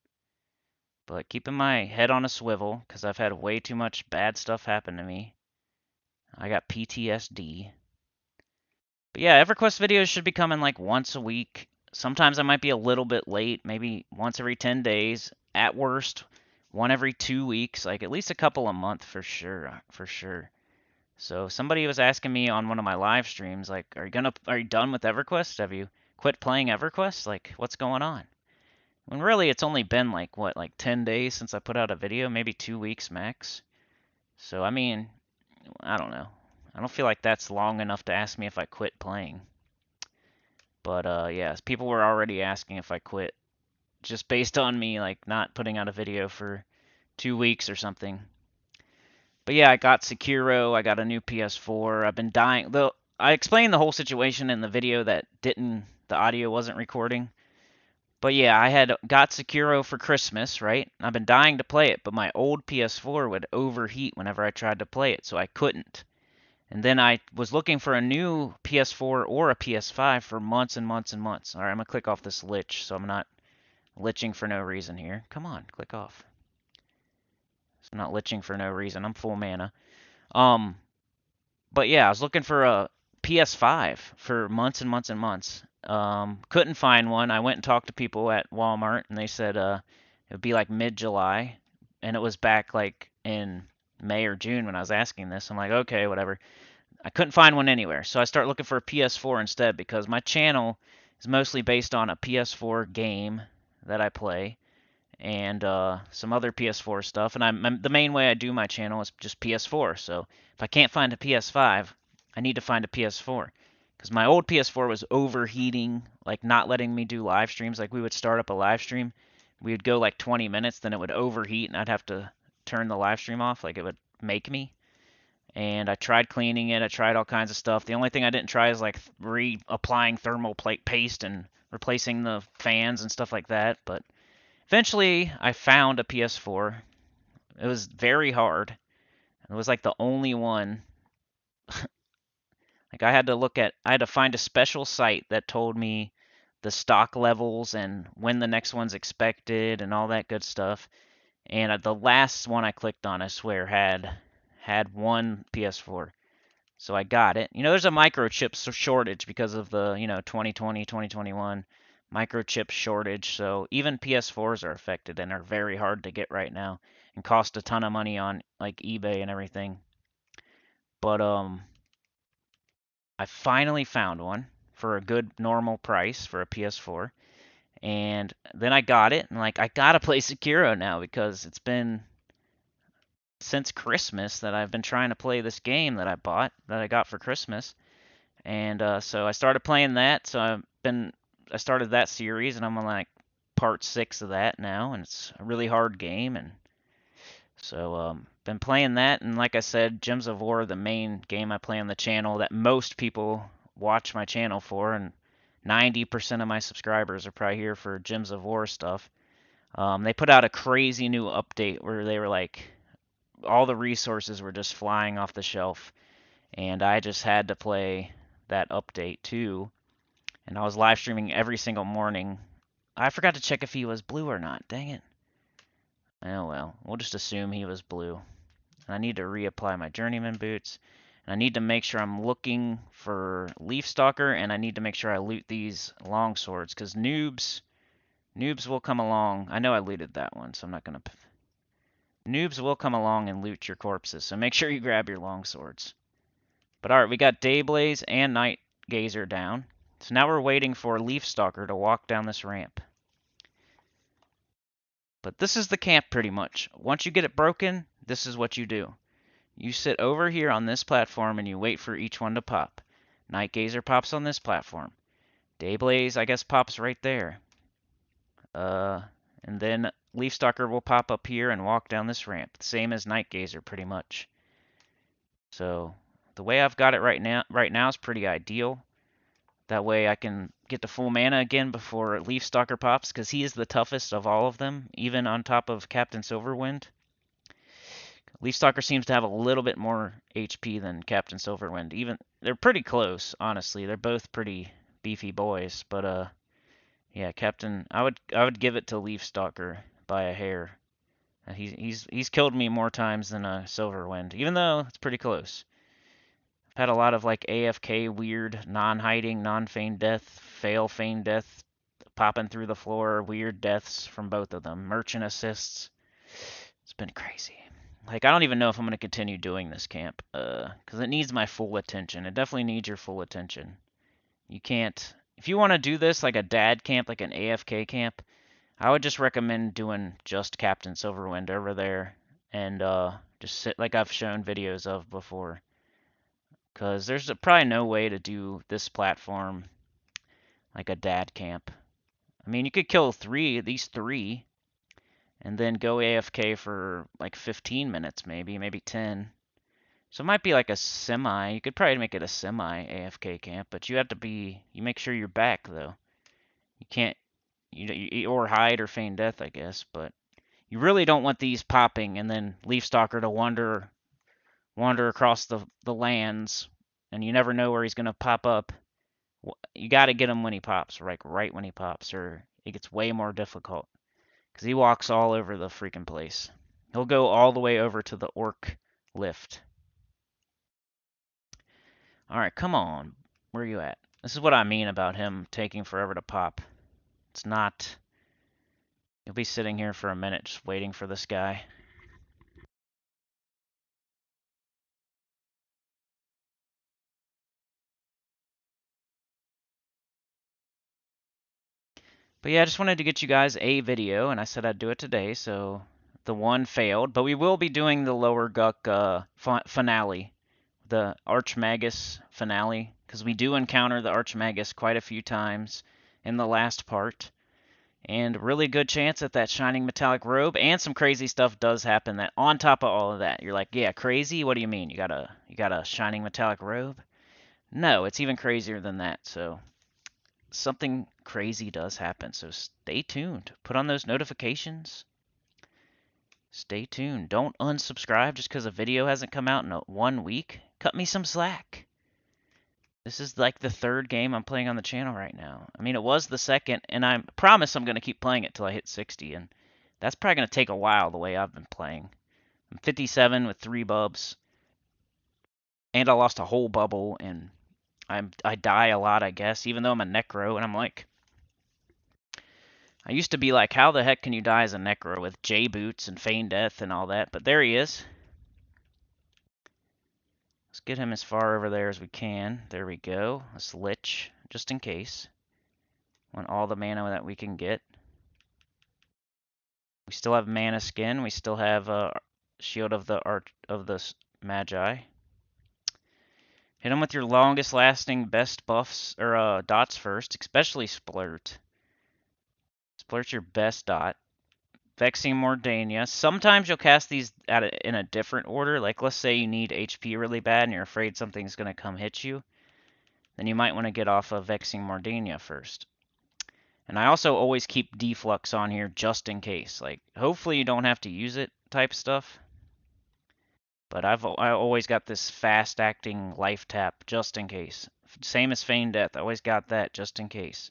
S1: But keeping my head on a swivel, because I've had way too much bad stuff happen to me. I got PTSD. But yeah, EverQuest videos should be coming like once a week. Sometimes I might be a little bit late, maybe once every 10 days. At worst, one every 2 weeks, like at least a couple a month for sure, for sure. So somebody was asking me on one of my live streams, like, are you done with EverQuest? Have you quit playing EverQuest? Like, what's going on? When really it's only been like what, like 10 days since I put out a video, maybe 2 weeks max. So I mean, I don't know. I don't feel like that's long enough to ask me if I quit playing. But yeah, people were already asking if I quit just based on me like not putting out a video for 2 weeks or something. But yeah, I got Sekiro, I got a new PS4. I've been dying. Though I explained the whole situation in the video that the audio wasn't recording. But yeah, I had got Sekiro for Christmas, right? I've been dying to play it, but my old PS4 would overheat whenever I tried to play it, so I couldn't. And then I was looking for a new PS4 or a PS5 for months and months and months. All right, I'm gonna click off this lich, so I'm not liching for no reason here. Come on, click off. So I'm not liching for no reason. I'm full mana. Um, but yeah, I was looking for a PS5 for months and months and months. Couldn't find one. I went and talked to people at Walmart, and they said it would be like mid-July, and it was back like in May or June when I was asking this. I'm like, okay, whatever. I couldn't find one anywhere, so I started looking for a PS4 instead because my channel is mostly based on a PS4 game that I play and some other PS4 stuff. And the main way I do my channel is just PS4. So if I can't find a PS5, I need to find a PS4 because my old PS4 was overheating, like not letting me do live streams. Like we would start up a live stream, we would go like 20 minutes, then it would overheat, and I'd have to turn the live stream off. Like it would make me. And I tried cleaning it. I tried all kinds of stuff. The only thing I didn't try is like reapplying thermal plate paste and replacing the fans and stuff like that. But eventually, I found a PS4. It was very hard. It was like the only one. Like I had to find a special site that told me the stock levels and when the next one's expected and all that good stuff. And the last one I clicked on, I swear, had one PS4. So I got it. You know, there's a microchip shortage because of the, 2020, 2021 microchip shortage. So even PS4s are affected and are very hard to get right now and cost a ton of money on like eBay and everything. But I finally found one for a good normal price for a PS4. And then I got it and like I gotta play Sekiro now because it's been since Christmas that I've been trying to play this game that I got for Christmas. And so I started playing that. So I started that series, and I'm on like part 6 of that now, and it's a really hard game. And so been playing that, and like I said, Gems of War, the main game I play on the channel that most people watch my channel for, and 90% of my subscribers are probably here for Gems of War stuff. They put out a crazy new update where they were like all the resources were just flying off the shelf, and I just had to play that update too. And I was live streaming every single morning. I forgot to check if he was blue or not. Dang it. Oh well, we'll just assume he was blue. And I need to reapply my journeyman boots. And I need to make sure I'm looking for Leaf Stalker, and I need to make sure I loot these long swords, because noobs will come along. I know I looted that one, so I'm not gonna. Noobs will come along and loot your corpses, so make sure you grab your long swords. But alright, we got Dayblaze and Night Gazer down. So now we're waiting for Leaf Stalker to walk down this ramp. But this is the camp pretty much. Once you get it broken, this is what you do. You sit over here on this platform and you wait for each one to pop. Night Gazer pops on this platform. Dayblaze, I guess, pops right there. And then Leaf Stalker will pop up here and walk down this ramp. Same as Night Gazer, pretty much. So the way I've got it right now is pretty ideal. That way I can get to full mana again before Leaf Stalker pops, because he is the toughest of all of them, even on top of Captain Silverwind. Leaf Stalker seems to have a little bit more HP than Captain Silverwind. Even they're pretty close, honestly. They're both pretty beefy boys, but yeah, Captain, I would give it to Leaf Stalker by a hair. He's killed me more times than Silverwind, even though it's pretty close. I've had a lot of like AFK weird, non-hiding, non-feign death, fail feign death, popping through the floor, weird deaths from both of them. Merchant assists. It's been crazy. Like, I don't even know if I'm going to continue doing this camp, because it needs my full attention. It definitely needs your full attention. You can't, if you want to do this like a dad camp, like an AFK camp, I would just recommend doing just Captain Silverwind over there and just sit like I've shown videos of before. Because there's probably no way to do this platform like a dad camp. I mean, you could kill these three, and then go AFK for like 15 minutes, maybe 10. So it might be like a semi. You could probably make it a semi AFK camp, but you have to be. You make sure you're back though. You can't. Or hide or feign death, I guess. But you really don't want these popping and then Leafstalker to wander across the lands, and you never know where he's gonna pop up. You got to get him when he pops, like right when he pops, or it gets way more difficult. Because he walks all over the freaking place. He'll go all the way over to the orc lift. Alright, come on. Where are you at? This is what I mean about him taking forever to pop. It's not... You'll be sitting here for a minute just waiting for this guy. But yeah, I just wanted to get you guys a video, and I said I'd do it today, so the one failed. But we will be doing the Lower Guck finale, the Archmagus finale, because we do encounter the Archmagus quite a few times in the last part. And really good chance at that shining metallic robe, and some crazy stuff does happen that on top of all of that, you're like, yeah, crazy? What do you mean? You got a shining metallic robe? No, it's even crazier than that. So something crazy does happen. So stay tuned. Put on those notifications. Stay tuned. Don't unsubscribe just because a video hasn't come out in 1 week. Cut me some slack. This is like the third game I'm playing on the channel right now. I mean, it was the second, and I promise I'm going to keep playing it till I hit 60, and that's probably going to take a while the way I've been playing. I'm 57 with 3 bubs, and I lost a whole bubble, and I die a lot, I guess, even though I'm a necro, and I'm like... I used to be like, how the heck can you die as a necro with J-boots and feign death and all that, but there he is. Let's get him as far over there as we can. There we go. Let's lich, just in case. Want all the mana that we can get. We still have mana skin. We still have shield of the magi. Hit him with your longest lasting best buffs or dots first, especially splurt. Splurt's your best dot. Vexing Mordania. Sometimes you'll cast these in a different order. Like let's say you need HP really bad and you're afraid something's gonna come hit you. Then you might want to get off of Vexing Mordania first. And I also always keep Deflux on here just in case. Like, hopefully you don't have to use it type stuff. But I always got this fast-acting life tap just in case. Same as Feign Death. I always got that just in case.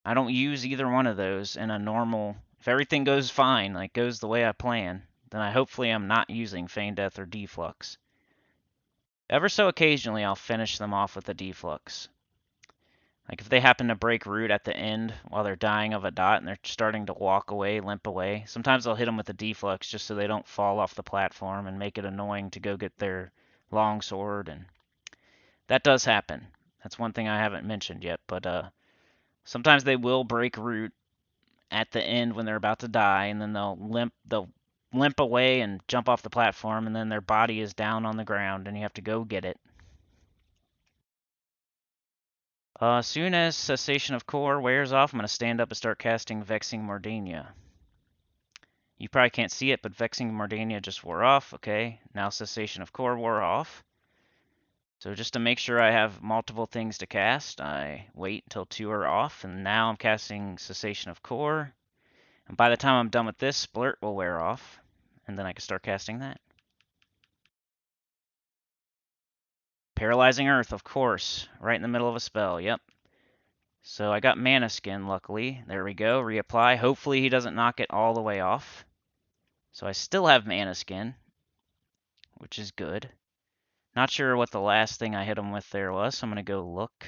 S1: I don't use either one of those in a normal... If everything goes fine, like goes the way I plan, then hopefully I'm not using Feign Death or Deflux. Ever so occasionally I'll finish them off with a Deflux. Like if they happen to break root at the end while they're dying of a dot and they're starting to walk away, limp away, sometimes I'll hit them with a deflux just so they don't fall off the platform and make it annoying to go get their long sword, and that does happen. That's one thing I haven't mentioned yet, but sometimes they will break root at the end when they're about to die, and then they'll limp away and jump off the platform, and then their body is down on the ground and you have to go get it. As soon as Cessation of Core wears off, I'm going to stand up and start casting Vexing Mordania. You probably can't see it, but Vexing Mordania just wore off. Okay, now Cessation of Core wore off. So just to make sure I have multiple things to cast, I wait until 2 are off, and now I'm casting Cessation of Core. And by the time I'm done with this, Splurt will wear off, and then I can start casting that. Paralyzing Earth, of course, right in the middle of a spell, yep. So I got Mana Skin, luckily. There we go, reapply. Hopefully he doesn't knock it all the way off. So I still have Mana Skin, which is good. Not sure what the last thing I hit him with there was, so I'm gonna go look.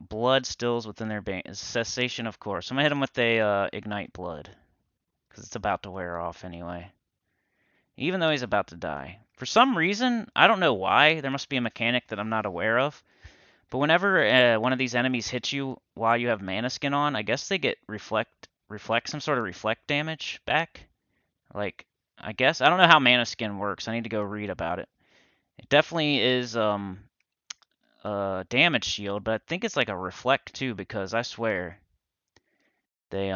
S1: Blood stills within their bane. Cessation, of course. I'm gonna hit him with a ignite blood, because it's about to wear off anyway. Even though he's about to die. For some reason, I don't know why, there must be a mechanic that I'm not aware of, but whenever one of these enemies hits you while you have mana skin on, I guess they get reflect some sort of reflect damage back. Like, I guess. I don't know how mana skin works. I need to go read about it. It definitely is damage shield, but I think it's like a reflect too, because I swear they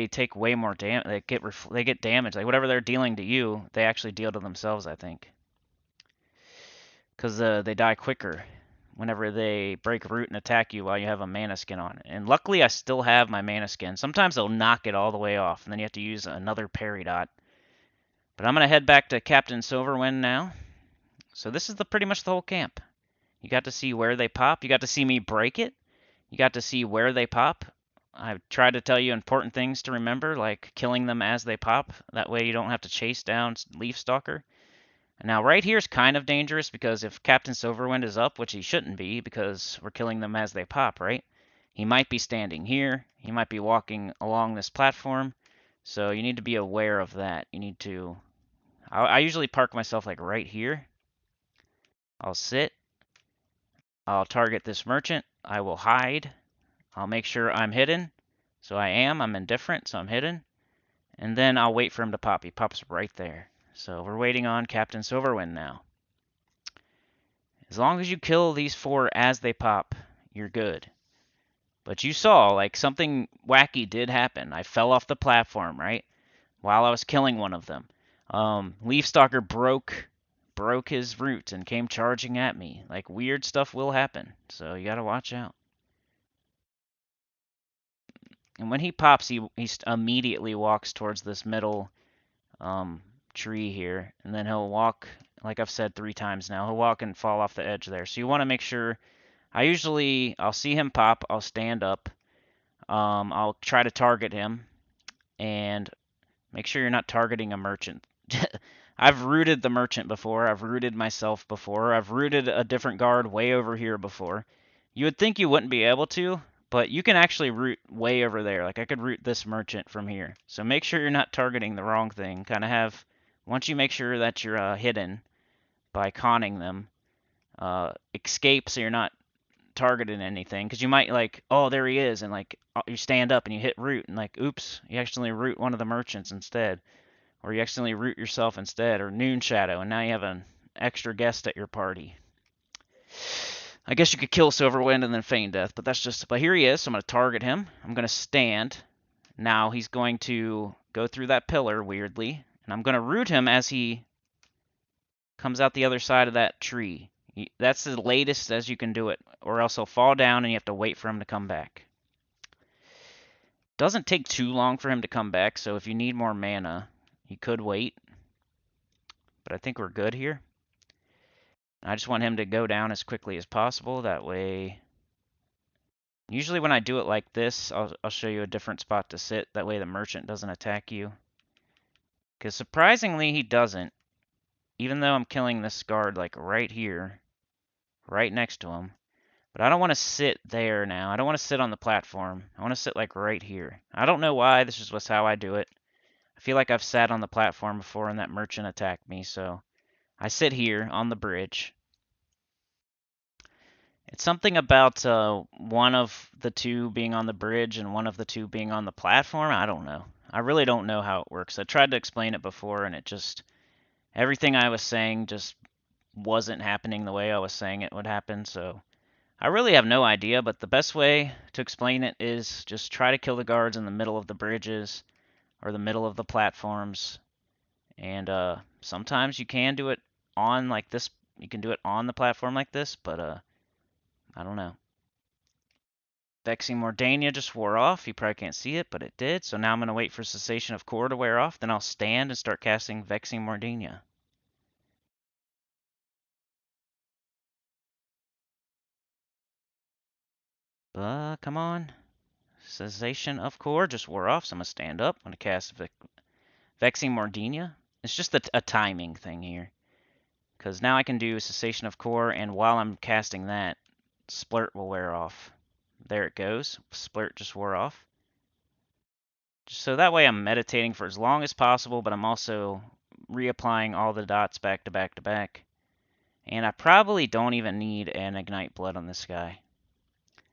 S1: take way more damage. They get damage. Like whatever they're dealing to you, they actually deal to themselves, I think. Because they die quicker whenever they break root and attack you while you have a mana skin on. And luckily I still have my mana skin. Sometimes they'll knock it all the way off, and then you have to use another parry dot. But I'm going to head back to Captain Silverwind now. So this is pretty much the whole camp. You got to see where they pop. You got to see me break it. You got to see where they pop. I've tried to tell you important things to remember, like killing them as they pop. That way you don't have to chase down Leaf Stalker. Now right here is kind of dangerous because if Captain Silverwind is up, which he shouldn't be because we're killing them as they pop, right? He might be standing here. He might be walking along this platform. So you need to be aware of that. You need to... I usually park myself like right here. I'll sit. I'll target this merchant. I will hide. I'll make sure I'm hidden. So I'm indifferent, so I'm hidden. And then I'll wait for him to pop. He pops right there. So we're waiting on Captain Silverwind now. As long as you kill these 4 as they pop, you're good. But you saw, like, something wacky did happen. I fell off the platform, right? While I was killing one of them. Leafstalker broke his root and came charging at me. Like, weird stuff will happen. So you gotta watch out. And when he pops, he immediately walks towards this middle tree here. And then he'll walk, like I've said 3 times now, he'll walk and fall off the edge there. So you want to make sure... I'll see him pop, I'll stand up, I'll try to target him, and make sure you're not targeting a merchant. I've rooted the merchant before, I've rooted myself before, I've rooted a different guard way over here before. You would think you wouldn't be able to, but you can actually root way over there. Like I could root this merchant from here. So make sure you're not targeting the wrong thing. Kind of have, once you make sure that you're hidden by conning them, escape so you're not targeting anything, because you might like, oh, there he is, and like you stand up and you hit root and like, oops, you accidentally root one of the merchants instead, or you accidentally root yourself instead, or Noon Shadow, and now you have an extra guest at your party. I guess you could kill Silverwind and then feign death, but here he is, so I'm going to target him. I'm going to stand. Now he's going to go through that pillar weirdly, and I'm going to root him as he comes out the other side of that tree. That's the latest as you can do it, or else he'll fall down and you have to wait for him to come back. Doesn't take too long for him to come back, so if you need more mana, you could wait. But I think we're good here. I just want him to go down as quickly as possible, that way... Usually when I do it like this, I'll show you a different spot to sit, that way the merchant doesn't attack you. Because surprisingly, he doesn't. Even though I'm killing this guard like right here, right next to him. But I don't want to sit there now. I don't want to sit on the platform. I want to sit like right here. I don't know why. This is just how I do it. I feel like I've sat on the platform before and that merchant attacked me, so I sit here on the bridge. It's something about one of the 2 being on the bridge and one of the 2 being on the platform. I don't know. I really don't know how it works. I tried to explain it before and it just... Everything I was saying just wasn't happening the way I was saying it would happen, so... I really have no idea, but the best way to explain it is just try to kill the guards in the middle of the bridges or the middle of the platforms. And sometimes you can do it on like this. You can do it on the platform like this, but I don't know. Vexing Mordania just wore off. You probably can't see it, but it did. So now I'm going to wait for Cessation of Core to wear off. Then I'll stand and start casting Vexing Mordania. Come on. Cessation of Core just wore off, so I'm going to stand up. I'm going to cast Vexing Mordania. It's just a timing thing here. Because now I can do cessation of core, and while I'm casting that, splurt will wear off. There it goes. Splurt just wore off. Just so that way I'm meditating for as long as possible, but I'm also reapplying all the dots back to back to back. And I probably don't even need an Ignite Blood on this guy.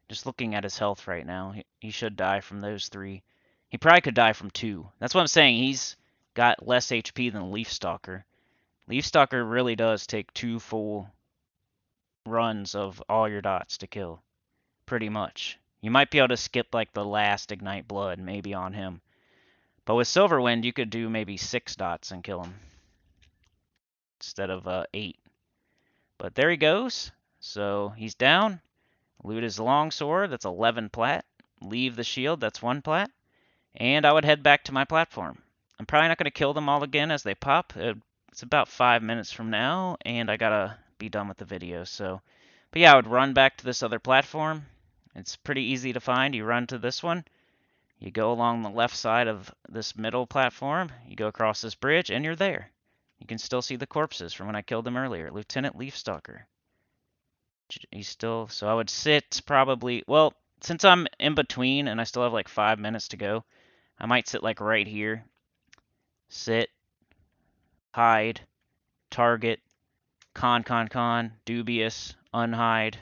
S1: Just looking at his health right now, he should die from those 3. He probably could die from 2. That's what I'm saying. He's got less HP than Leaf Stalker. Leaf Stalker really does take 2 full runs of all your dots to kill. Pretty much. You might be able to skip like the last Ignite Blood maybe on him. But with Silverwind, you could do maybe 6 dots and kill him. Instead of 8. But there he goes. So he's down. Loot his longsword, that's 11 plat. Leave the shield, that's 1 plat. And I would head back to my platform. I'm probably not going to kill them all again as they pop. It's about 5 minutes from now, and I gotta be done with the video. So, but yeah, I would run back to this other platform. It's pretty easy to find. You run to this one. You go along the left side of this middle platform. You go across this bridge, and you're there. You can still see the corpses from when I killed them earlier. Lieutenant Leafstalker. He's still, so I would sit probably, well, since I'm in between and I still have like 5 minutes to go, I might sit like right here. Sit, hide, target, con, dubious, unhide.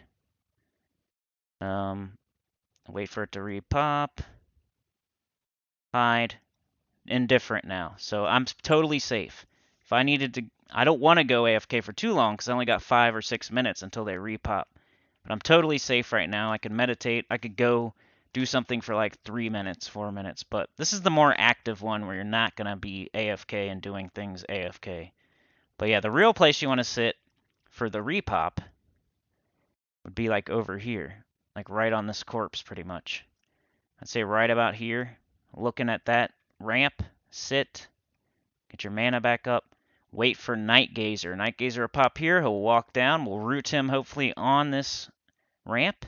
S1: Wait for it to repop. Hide. Indifferent now. So I'm totally safe. If I needed to, I don't want to go AFK for too long because I only got 5 or 6 minutes until they repop. But I'm totally safe right now. I can meditate. I could go do something for like 3 minutes, 4 minutes. But this is the more active one where you're not going to be AFK and doing things AFK. But yeah, the real place you want to sit for the repop would be like over here. Like right on this corpse pretty much. I'd say right about here. Looking at that ramp. Sit. Get your mana back up. Wait for Night Gazer. Night Gazer will pop here. He'll walk down. We'll root him hopefully on this ramp.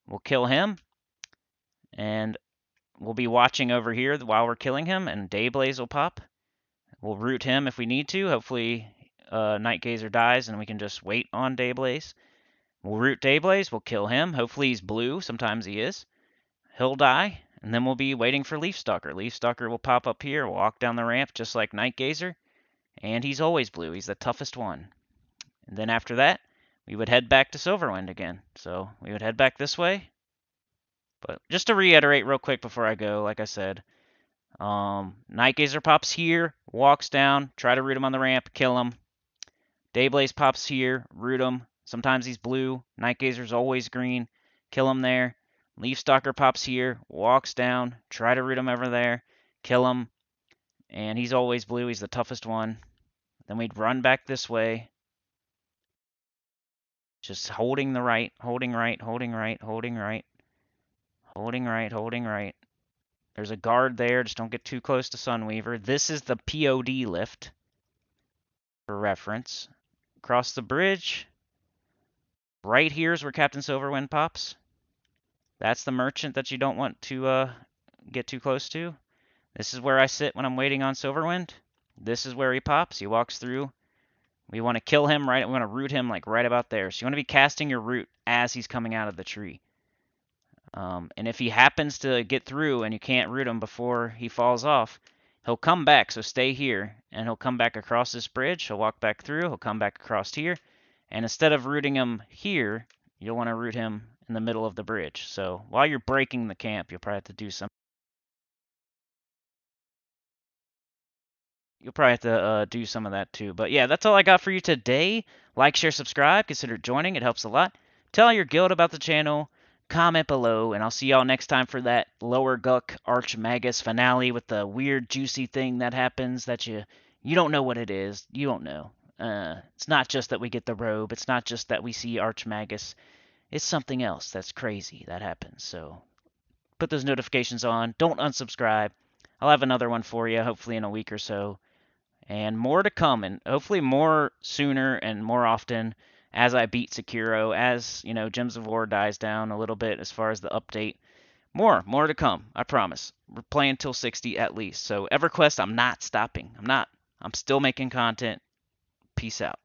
S1: We'll kill him. And we'll be watching over here while we're killing him. And Dayblaze will pop. We'll root him if we need to. Hopefully Night Gazer dies and we can just wait on Dayblaze. We'll root Dayblaze. We'll kill him. Hopefully he's blue. Sometimes he is. He'll die. And then we'll be waiting for Leafstalker. Leafstalker will pop up here, walk down the ramp just like Night Gazer. And he's always blue. He's the toughest one. And then after that, we would head back to Silverwind again. So we would head back this way. But just to reiterate real quick before I go, like I said, Night Gazer pops here, walks down, try to root him on the ramp, kill him. Dayblaze pops here, root him. Sometimes he's blue. Night Gazer's always green. Kill him there. Leafstalker pops here, walks down, try to root him over there, kill him. And he's always blue. He's the toughest one. Then we'd run back this way. Just holding the right, holding right, holding right, holding right. Holding right, holding right. There's a guard there. Just don't get too close to Sunweaver. This is the POD lift. For reference. Across the bridge. Right here is where Captain Silverwind pops. That's the merchant that you don't want to get too close to. This is where I sit when I'm waiting on Silverwind. This is where he pops. He walks through. We want to kill him right. We want to root him like right about there. So you want to be casting your root as he's coming out of the tree. And if he happens to get through and you can't root him before he falls off, he'll come back. So stay here, and he'll come back across this bridge. He'll walk back through. He'll come back across here. And instead of rooting him here, you'll want to root him in the middle of the bridge. So while you're breaking the camp, you'll probably have to do some. You'll probably have to do some of that too. But yeah, that's all I got for you today. Like, share, subscribe. Consider joining. It helps a lot. Tell your guild about the channel. Comment below. And I'll see y'all next time for that Lower Guck Archmagus finale with the weird juicy thing that happens that you don't know what it is. You don't know. It's not just that we get the robe. It's not just that we see Archmagus. It's something else that's crazy that happens. So put those notifications on. Don't unsubscribe. I'll have another one for you, hopefully in a week or so. And more to come, and hopefully more sooner and more often as I beat Sekiro, as, you know, Gems of War dies down a little bit as far as the update. More to come, I promise. We're playing till 60 at least. So EverQuest, I'm not stopping. I'm not. I'm still making content. Peace out.